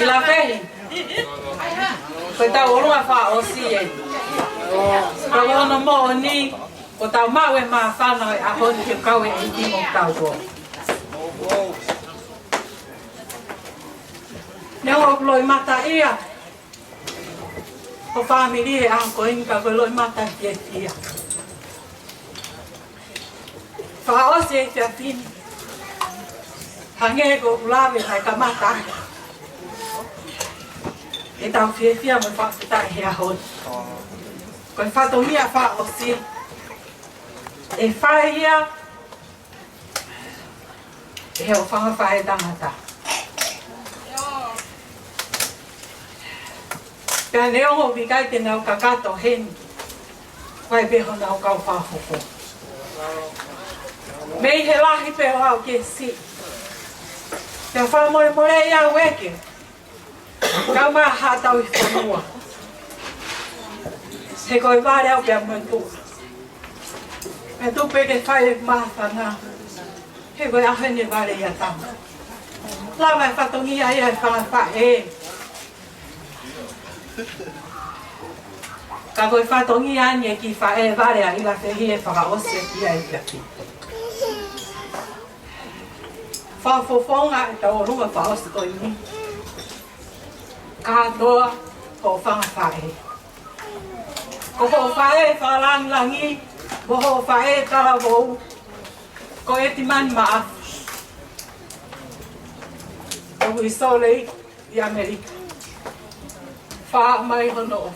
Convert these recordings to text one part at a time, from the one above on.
Ila fehi. Koe tau orua wha o si e. Koe ono mo o ni. Ko tau mau e maa whanau e ahoni ke kau e i timo tau ko. Neo loi mata ia. Ko whamiri e aho ko inga koe loi mata ki e tia. Wha o si e te apini. Hange ko ulawe hai ka mata. E tau whiawhia mo whakita e hea honi. Koe whatongia wha o si. E whaia. E heo whangawhae tangata. Pea neo ho wikai te nau kakato heni. Wai beho nau kau whahoko. Mei he lahi peo au ke si. Pea whamore more ia weke. Kau maa hātau i whanua. He koe wāre au pia mwen tua. Me tupe ke whae maa whanā. He koe ahene wāre ia tama. Lawa e whatongi ai e whangawhae. Ka koe whatongi ani e ki whae wāre a ila whehi e whakaose ki ai pia ki. Whafofonga e tau runga whaose koe ni. Katoa ko whangawhae. Ko ho whae whalangi, ko ho whae tarawou, ko e ti mani maafu. Ko hui solei i Amerika. Wha mai hono o.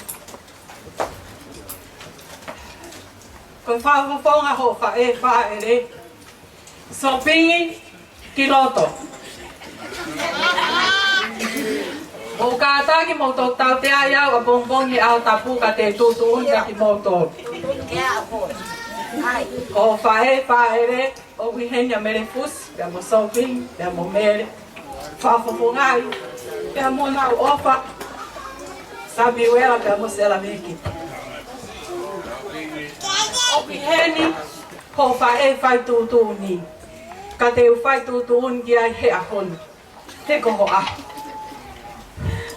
Ko whafonga ho whae whae re. Sopingi ki loto. O ka ataki mo tō tau te ai au a bongbongi au tapu ka te tūtuunga ki mo tō. Ko whae re, o wihenya mere fus, pia mo soping, pia mo mere, whafofongai, pia mo nau ofa, sabi wela pia mo sela meki. O wiheni, ko whae tūtuuni, ka te whae tūtuuni ki ai he ahoni, te koho ahu.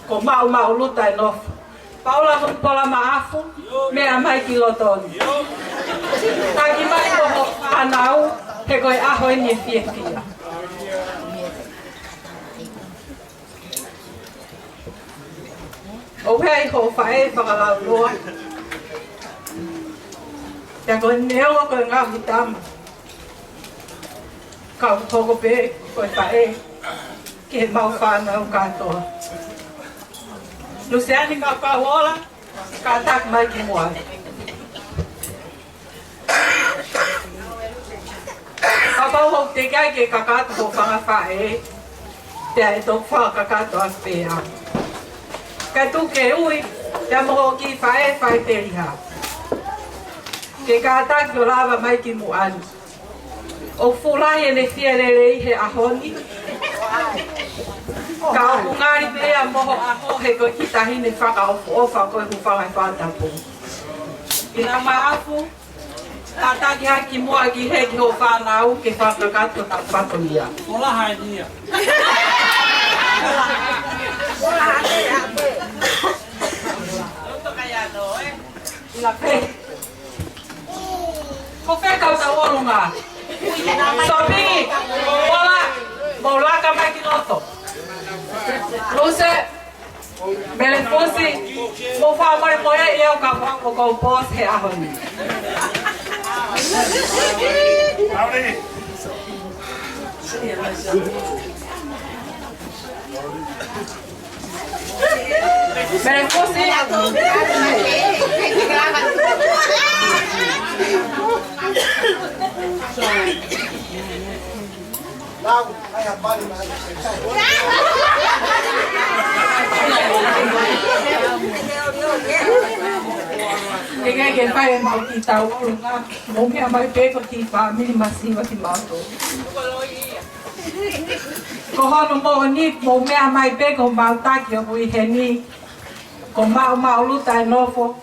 Ko mau luta e nofu. Paula pola maafu, mea mai ki lotoni. Taki mai koho anau, he koe aho e nie whiewhia. O hei ho whae whakalau loa. Tia koe neo koe ngā hitama. Kau toko pe koe whae, ki he mau whanau katoa. Luciane ka kawola, ka tak mai ki moa. Ka ho te kai ke kakato ho whangawhae, pia e tō whakakato a whea. Ka tu ke ui, pia moho ki whae te riha. Ke ka tak o lava mai ki moani. O fulahi e ne whierere he ahoni. Ka o ngari pea moho aho he koe ki tahi ne whaka ofa koe hu whangai whātapu. I nā maafu, tā taki haki mua ki he ki ho whanau ke whakakato ta whatonia. Ola hai nia. Ola hai nia. Loto kaya no, eh? Ila pe. Ko whekau ta orunga. Sopi, mola ka mai ki loto. Luce, mele fosi, mo fa more more e eu ka ko ko pos he ahoni. Howdy. Mele fosi, Now, I have body man. ninguém que vai mal que tá o lugar, não me amai pego que família massiva que matou. Kohono mo ni mo me amai pego mal tá que eu vou ir com mal luta e novo.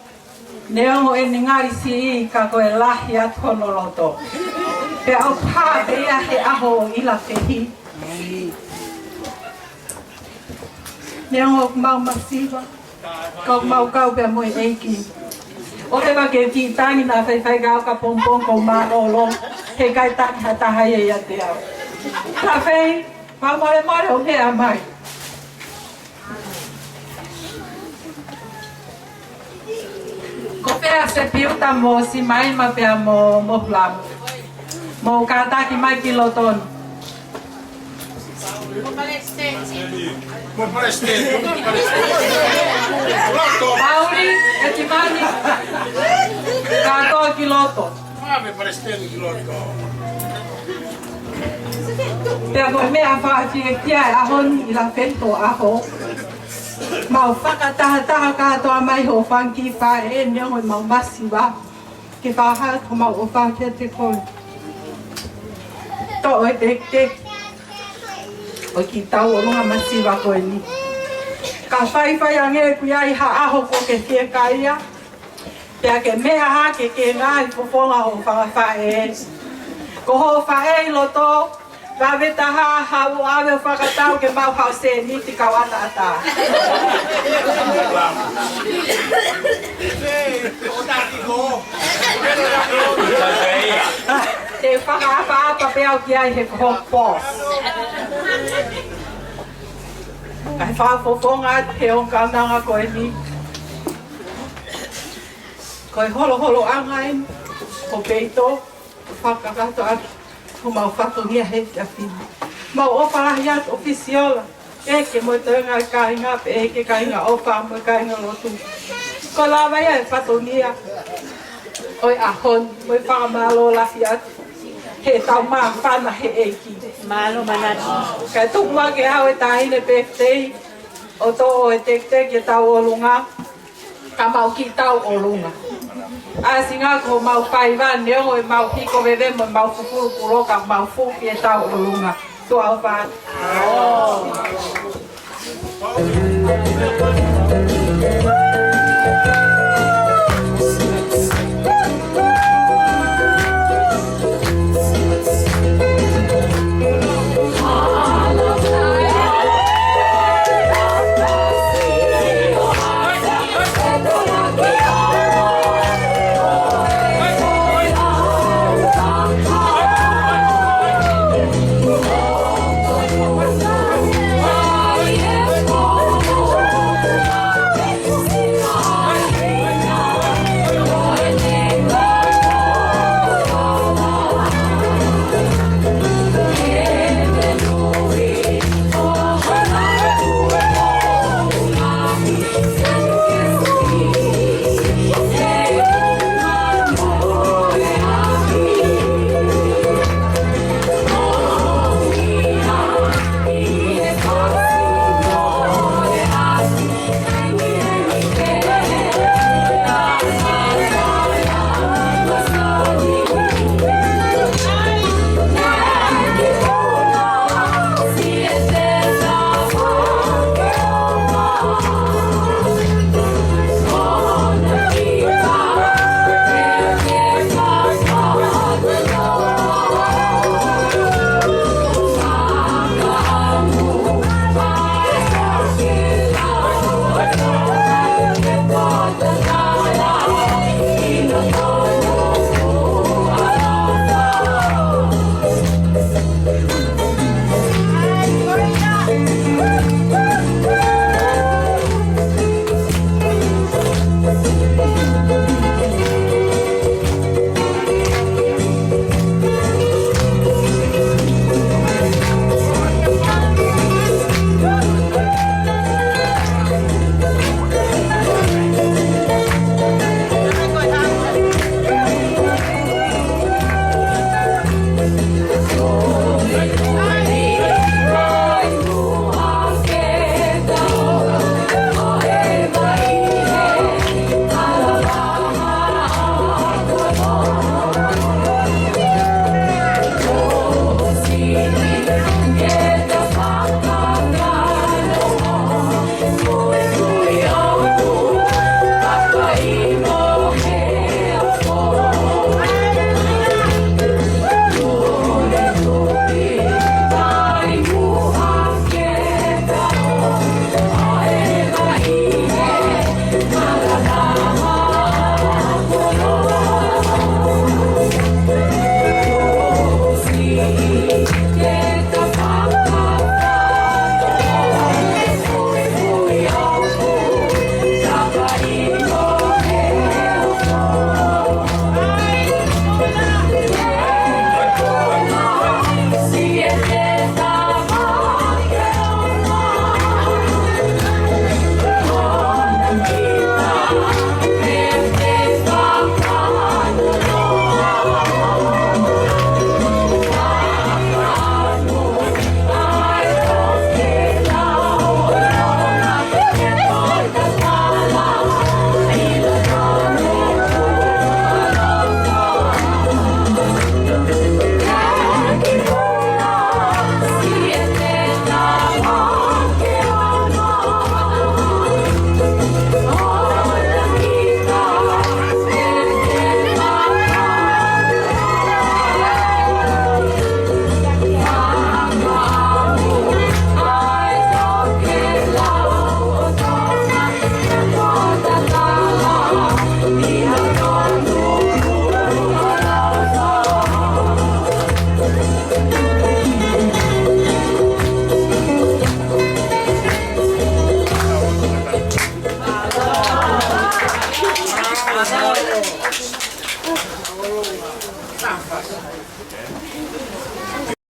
Neo e ngari si ka ko lahi at kono loto. Pe au pa be a he aho ila te hi. Neo mau masiva. Kau mau kau pe mo eki. O te wa ke ki tangi na fai gao ka pompong ko ma olo. He kai tangi hata hai e te au. Ta fai, ma mare o he amai. Ko pea se piuta mo si mai ma pea mo plam. Mo kata ki mai ki loton. Mo palestino. Loto. Mauri, e ti mani. Kato ki loto. Fame palestino ki loto. Pea ko mea whaati e kia e ahon I la whento aho. Mau whakataha katoa mai ho whanki wha e neo I mau masiwa. Ke whaha ko mau o whakia te koi. To o te. O ki tau o lunga masiwa koe ni. Ka whai ange kuia I ha aho ko ke kia kaia. Pea ke mea ha ke ngā I pofonga ho wha e. Ko ho wha e loto. Rawe taha hau awe whakatau ke mau hau se ni ti kau ata. Te whakaapa pe au ki ai he ko pos. Ai whafofonga he o kaunanga koe ni. Koe holo angai, ko peito, whakakato aki. Ko mau whatongia he te awhini. Mau oparahi atu ofisiola. E ke mo te ngai kainga, pe e ke kainga opa, mo kainga lotu. Ko la vai e whatongia. Oi ahon, mo whakamalo lafi atu. He tau maa whana he eki. Malo manati. Kai tukua ke hau e tahine peftei. O to o e tekte ke tau olunga. Ka mau ki tau olunga. A singa ko mau whaiwa neo e mau hiko wewe mo mau fukuru kuroka mau fuki e tau olunga. Tu au whaat.